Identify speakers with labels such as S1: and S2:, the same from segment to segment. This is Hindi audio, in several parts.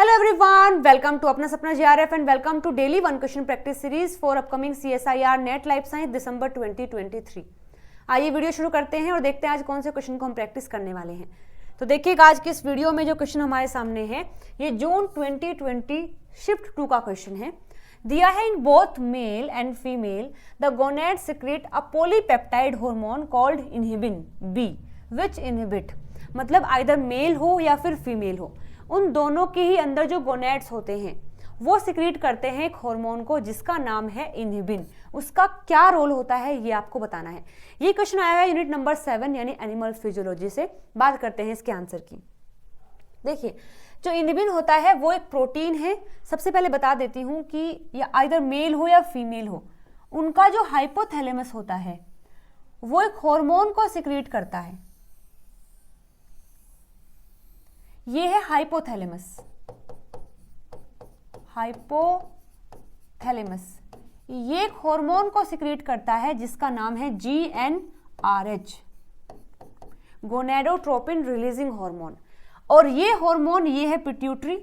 S1: Hello everyone, welcome to अपना सपना JRF and welcome to daily one question practice series for upcoming CSIR Net Life Science दिसंबर 2023। आइए वीडियो शुरू करते हैं और देखते हैं आज कौन से क्वेश्चन को हम प्रैक्टिस करने वाले हैं। तो देखिएगा आज के इस वीडियो में जो क्वेश्चन हमारे सामने है ये जून 2020 शिफ्ट 2 का क्वेश्चन है। दिया है in both male and female the gonad secrete a polypeptide hormone called inhibin B which inhibit, मतलब आइदर मेल हो या फिर फीमेल हो, उन दोनों के ही अंदर जो गोनेड्स होते हैं वो सिक्रीट करते हैं एक हार्मोन को जिसका नाम है इनहिबिन। उसका क्या रोल होता है ये आपको बताना है। ये क्वेश्चन आया है यूनिट नंबर 7 यानी एनिमल फिजियोलॉजी से। बात करते हैं इसके आंसर की। देखिए जो इनहिबिन होता है वो एक प्रोटीन है। सबसे पहले बता देती हूँ कि या आइदर मेल हो या फीमेल हो, उनका जो हाइपोथैलेमस होता है वो एक हार्मोन को सिक्रीट करता है। ये है हाइपोथैलेमस। हाइपोथैलेमस ये एक हार्मोन को सिक्रीट करता है जिसका नाम है GnRH, गोनेडोट्रोपिन रिलीजिंग हार्मोन। और ये हार्मोन ये है पिट्यूटरी,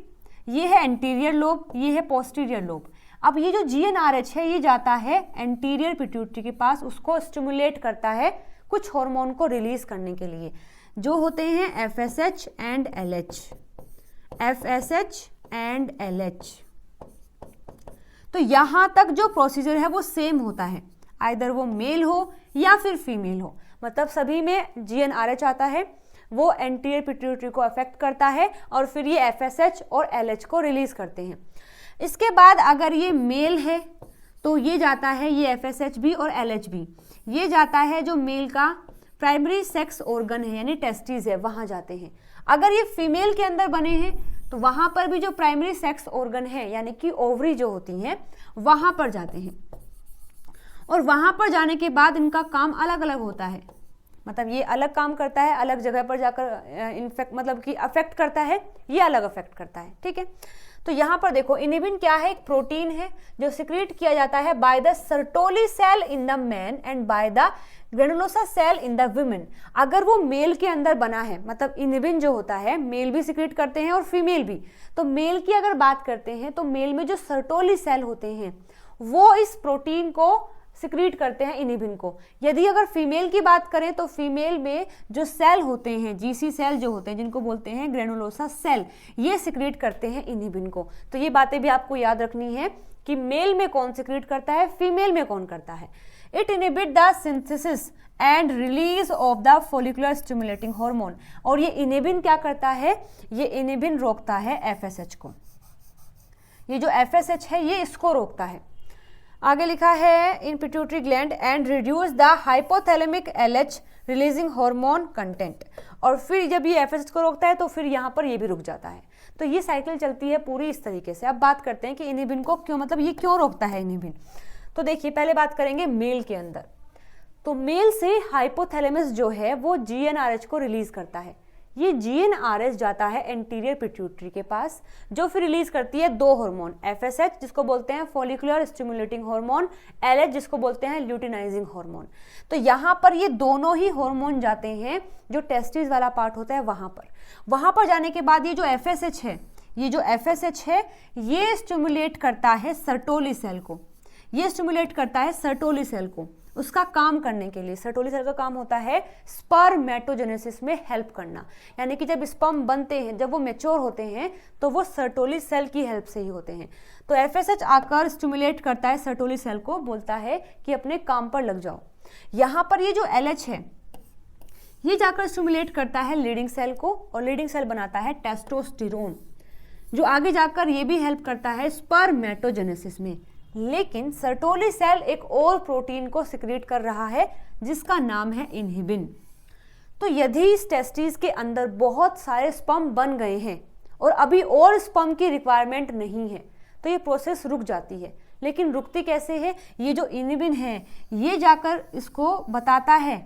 S1: ये है एंटीरियर लोब, ये है पोस्टीरियर लोब। अब ये जो GnRH है ये जाता है एंटीरियर पिट्यूटरी के पास, उसको स्टिमुलेट करता है कुछ हार्मोन को रिलीज करने के लिए जो होते हैं FSH and LH। FSH and LH। तो यहां तक जो प्रोसीजर है वो सेम होता है, आइदर वो मेल हो या फिर फीमेल हो, मतलब सभी में GnRH आता है, वो एंटीरियर पिट्यूटरी को अफेक्ट करता है और फिर ये FSH और LH को रिलीज करते हैं। इसके बाद अगर ये मेल है तो ये जाता है, ये FSH भी और LH भी, ये जाता है जो मेल का प्राइमरी सेक्स ऑर्गन है यानी टेस्टिस है, वहां जाते हैं। अगर ये फीमेल के अंदर बने हैं तो वहां पर भी जो प्राइमरी सेक्स ऑर्गन है यानी कि ओवरी जो होती हैं वहां पर जाते हैं। और वहां पर जाने के बाद इनका काम अलग अलग होता है, मतलब ये अलग काम करता है, अलग जगह पर जाकर इनफेक्ट मतलब कि अफेक्ट करता है, ये अलग अफेक्ट करता है। ठीक है, तो यहाँ पर देखो इनहिबिन क्या है, एक प्रोटीन है जो सिक्रीट किया जाता है by the Sertoli cell in the man and by the granulosa cell in the women. अगर वो मेल के अंदर बना है, मतलब इनहिबिन जो होता है मेल भी सिक्रीट करते हैं और फीमेल भी। तो मेल की अगर बात करते हैं तो मेल में जो सर्टोली सेल होते हैं वो इस प्रोटीन को सिक्रीट करते हैं इनहिबिन को। यदि अगर फीमेल की बात करें तो फीमेल में जो सेल होते हैं GC सेल जो होते हैं जिनको बोलते हैं ग्रेनुलोसा सेल, ये सिक्रीट करते हैं इनहिबिन को। तो ये बातें भी आपको याद रखनी है कि मेल में कौन सिक्रीट करता है, फीमेल में कौन करता है। It inhibit the synthesis and release of the follicular stimulating hormone. और ये इनहिबिन क्या करता है, ये इनहिबिन रोकता है FSH को। ये जो FSH है ये इसको रोकता है। आगे लिखा है in pituitary gland and reduce the hypothalamic LH releasing hormone content. और फिर जब ये FSH को रोकता है तो फिर यहाँ पर ये भी रुक जाता है। तो ये साइकिल चलती है पूरी इस तरीके से। अब बात करते हैं कि इनहिबिन को क्यों, मतलब ये क्यों रोकता है इनहिबिन। तो देखिए पहले बात करेंगे मेल के अंदर। तो मेल से हाइपोथैलेमस जो है वो GnRH को रिलीज करता है। ये GnRH जाता है एंटीरियर पिट्यूटरी के पास जो फिर रिलीज करती है दो हार्मोन, FSH जिसको बोलते हैं फॉलिकुलर स्टिमुलेटिंग हार्मोन, LH जिसको बोलते हैं ल्यूटिनाइजिंग हार्मोन। तो यहाँ पर ये दोनों ही हार्मोन जाते हैं जो टेस्टिस वाला पार्ट होता है वहां पर जाने के बाद ये जो FSH है, ये जो FSH है ये स्टिमुलेट करता है सर्टोली सेल को। ये स्टिमुलेट करता है सर्टोली सेल को उसका काम करने के लिए। सर्टोली सेल का काम होता है स्पर्मेटोजेनेसिस में हेल्प करना, यानी कि जब स्पर्म बनते हैं, जब वो मैच्योर होते हैं तो वो सर्टोली सेल की हेल्प से ही होते हैं। तो FSH आकर स्टिमुलेट करता है सर्टोली सेल को, बोलता है कि अपने काम पर लग जाओ। यहाँ पर ये जो LH है ये जाकर स्टिमुलेट करता है लीडिंग सेल को और लीडिंग सेल बनाता है टेस्टोस्टेरोन जो आगे जाकर ये भी हेल्प करता है स्पर्मेटोजेनेसिस में। लेकिन सर्टोली सेल एक और प्रोटीन को सिक्रीट कर रहा है जिसका नाम है इनहिबिन। तो यदि इस टेस्टिस के अंदर बहुत सारे स्पर्म बन गए हैं और अभी और स्पर्म की रिक्वायरमेंट नहीं है तो ये प्रोसेस रुक जाती है। लेकिन रुकती कैसे है, ये जो इनहिबिन है ये जाकर इसको बताता है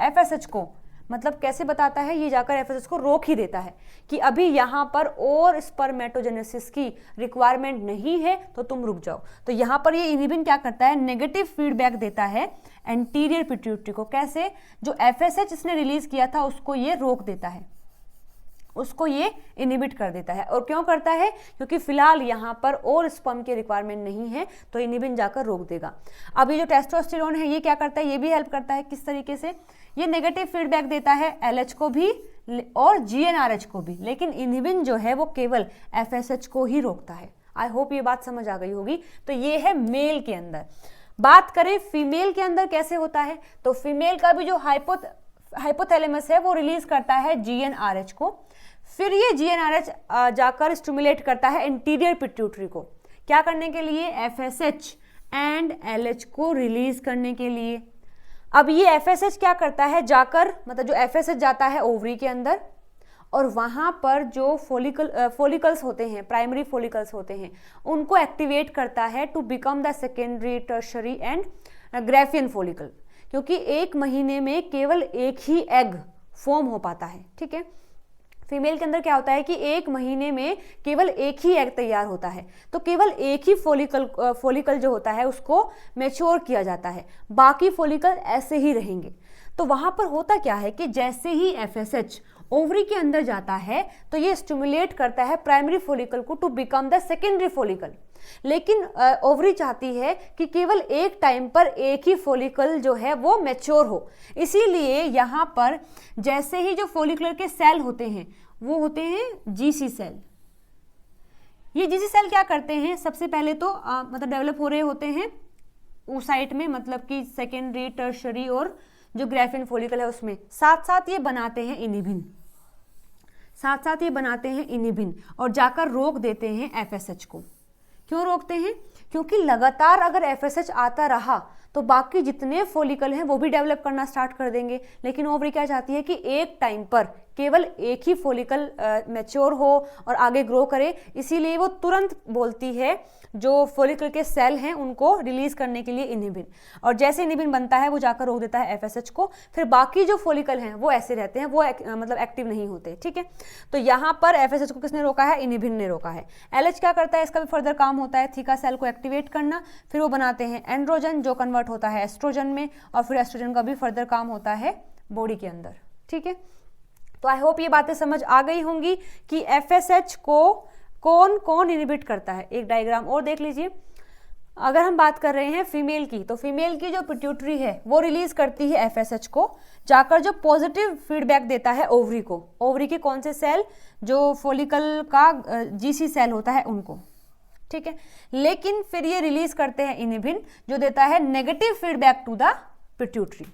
S1: FSH को, मतलब कैसे बताता है, ये जाकर FSH को रोक ही देता है कि अभी यहाँ पर और स्पर्मेटोजेनेसिस की रिक्वायरमेंट नहीं है तो तुम रुक जाओ। तो यहाँ पर ये इनहिबिन क्या करता है, नेगेटिव फीडबैक देता है एंटीरियर पिट्यूटरी को। कैसे, जो FSH इसने रिलीज किया था उसको ये रोक देता है। उसको ये इनहिबिट कर देता है। और क्यों करता है? क्योंकि फिलहाल यहाँ पर और स्पर्म की रिक्वायरमेंट नहीं है, तो इनहिबिन जाकर रोक देगा। अब ये जो टेस्टोस्टेरोन है ये क्या करता है? ये भी हेल्प करता है। किस तरीके से? ये नेगेटिव फीडबैक देता है LH को भी और GnRH को भी, लेकिन इनहिबिन जो है वो केवल FSH को ही रोकता है। आई होप ये बात समझ आ गई होगी। तो ये है मेल के अंदर। बात करें फीमेल के अंदर कैसे होता है, तो फीमेल का भी जो हाइपोथैलेमस है वो रिलीज करता है GnRH को। फिर ये GnRH जाकर स्टिमुलेट करता है एंटीरियर पिट्यूटरी को। क्या करने के लिए? FSH एंड LH को रिलीज करने के लिए। अब ये FSH क्या करता है? जाकर मतलब जो FSH जाता है ओवरी के अंदर, और वहाँ पर जो फोलिकल्स होते हैं, प्राइमरी फोलिकल्स होते हैं, उनको एक्टिवेट करता है to become the secondary, tertiary and Graafian follicle. क्योंकि एक महीने में केवल एक ही एग फॉर्म हो पाता है। ठीक है, फीमेल के अंदर क्या होता है कि एक महीने में केवल एक ही एग तैयार होता है, तो केवल एक ही फोलिकल जो होता है उसको मैच्योर किया जाता है, बाकी फोलिकल ऐसे ही रहेंगे। तो वहां पर होता क्या है कि जैसे ही FSH ओवरी के अंदर जाता है तो ये स्टिमुलेट करता है प्राइमरी फोलिकल को to become the secondary follicle. लेकिन ओवरी चाहती है कि केवल एक टाइम पर एक ही फोलिकल जो है वो मैच्योर हो, इसीलिए यहाँ पर जैसे ही जो फोलिकुलर के सेल होते हैं वो होते हैं GC सेल। ये GC सेल क्या करते हैं? सबसे पहले तो मतलब डेवलप हो रहे होते हैं oocyte में, मतलब कि सेकेंडरी, टर्शरी और जो ग्राफियन फोलिकल है उसमें। साथ साथ ये बनाते हैं इनहिबिन, और जाकर रोक देते हैं FSH को। क्यों रोकते हैं? क्योंकि लगातार अगर FSH आता रहा तो बाकी जितने फोलिकल हैं वो भी डेवलप करना स्टार्ट कर देंगे। लेकिन ओवरी क्या चाहती है कि एक टाइम पर केवल एक ही फोलिकल मैच्योर हो और आगे ग्रो करे, इसीलिए वो तुरंत बोलती है जो फोलिकल के सेल हैं उनको रिलीज करने के लिए इनहिबिन, और जैसे इनहिबिन बनता है वो जाकर रोक देता है FSH को। फिर बाकी जो फोलिकल हैं वो ऐसे रहते हैं, वो मतलब एक्टिव नहीं होते। ठीक है, तो यहाँ पर FSH को किसने रोका है? इनहिबिन ने रोका है। LH क्या करता है? इसका भी फर्दर काम होता है थीका सेल को एक्टिवेट करना, फिर वो बनाते हैं एंड्रोजन जो कन्वर्ट होता है एस्ट्रोजन में, और फिर एस्ट्रोजन का भी फर्दर काम होता है बॉडी के अंदर। ठीक है, तो आई होप ये बातें समझ आ गई होंगी कि FSH को कौन कौन इनहिबिट करता है। एक डायग्राम और देख लीजिए। अगर हम बात कर रहे हैं फीमेल की, तो फीमेल की जो पिट्यूटरी है वो रिलीज करती है FSH को, जाकर जो पॉजिटिव फीडबैक देता है ओवरी को। ओवरी के कौन से सेल? जो फोलिकल का GC सेल होता है उनको। ठीक है, लेकिन फिर ये रिलीज करते हैं इनहिबिन जो देता है negative feedback to the pituitary.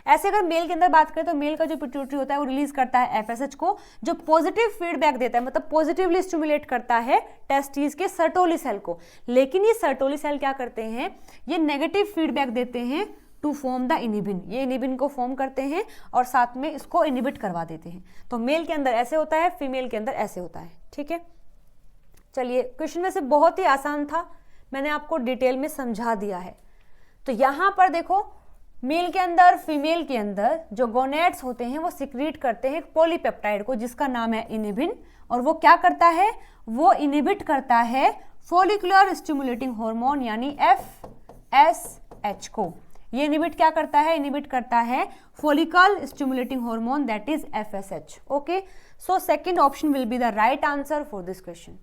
S1: ऐसे अगर मेल के अंदर बात करें तो मेल का जो पिट्यूटरी होता है वो रिलीज करता है FSH को, जो पॉजिटिव फीडबैक देता है, मतलब पॉजिटिवली स्टिमुलेट करता है टेस्टिस के सर्टोली सेल को। लेकिन ये सर्टोली सेल क्या करते हैं? ये नेगेटिव फीडबैक देते हैं टू फॉर्म द इनहिबिन। ये इनहिबिन को फॉर्म करते हैं और साथ में इसको इनहिबिट करवा देते हैं। तो मेल के अंदर ऐसे होता है, फीमेल के अंदर ऐसे होता है। ठीक है, चलिए क्वेश्चन में से बहुत ही आसान था, मैंने आपको डिटेल में समझा दिया है। तो यहाँ पर देखो, मेल के अंदर, फीमेल के अंदर जो गोनेड्स होते हैं वो सिक्रीट करते हैं पॉलीपेप्टाइड को जिसका नाम है इनहिबिन, और वो क्या करता है? वो इनहिबिट करता है फॉलिकुलर स्टिमुलेटिंग हार्मोन यानी FSH को। ये इनहिबिट क्या करता है? इनहिबिट करता है follicle stimulating hormone that is FSH। Okay, so second option will be the right answer for this question.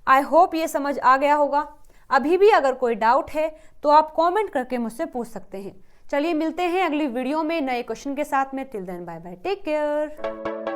S1: I hope ये समझ आ गया होगा। अभी भी अगर कोई डाउट है तो आप कमेंट करके मुझसे पूछ सकते हैं। चलिए मिलते हैं अगली वीडियो में नए क्वेश्चन के साथ में। Till then bye bye, take care.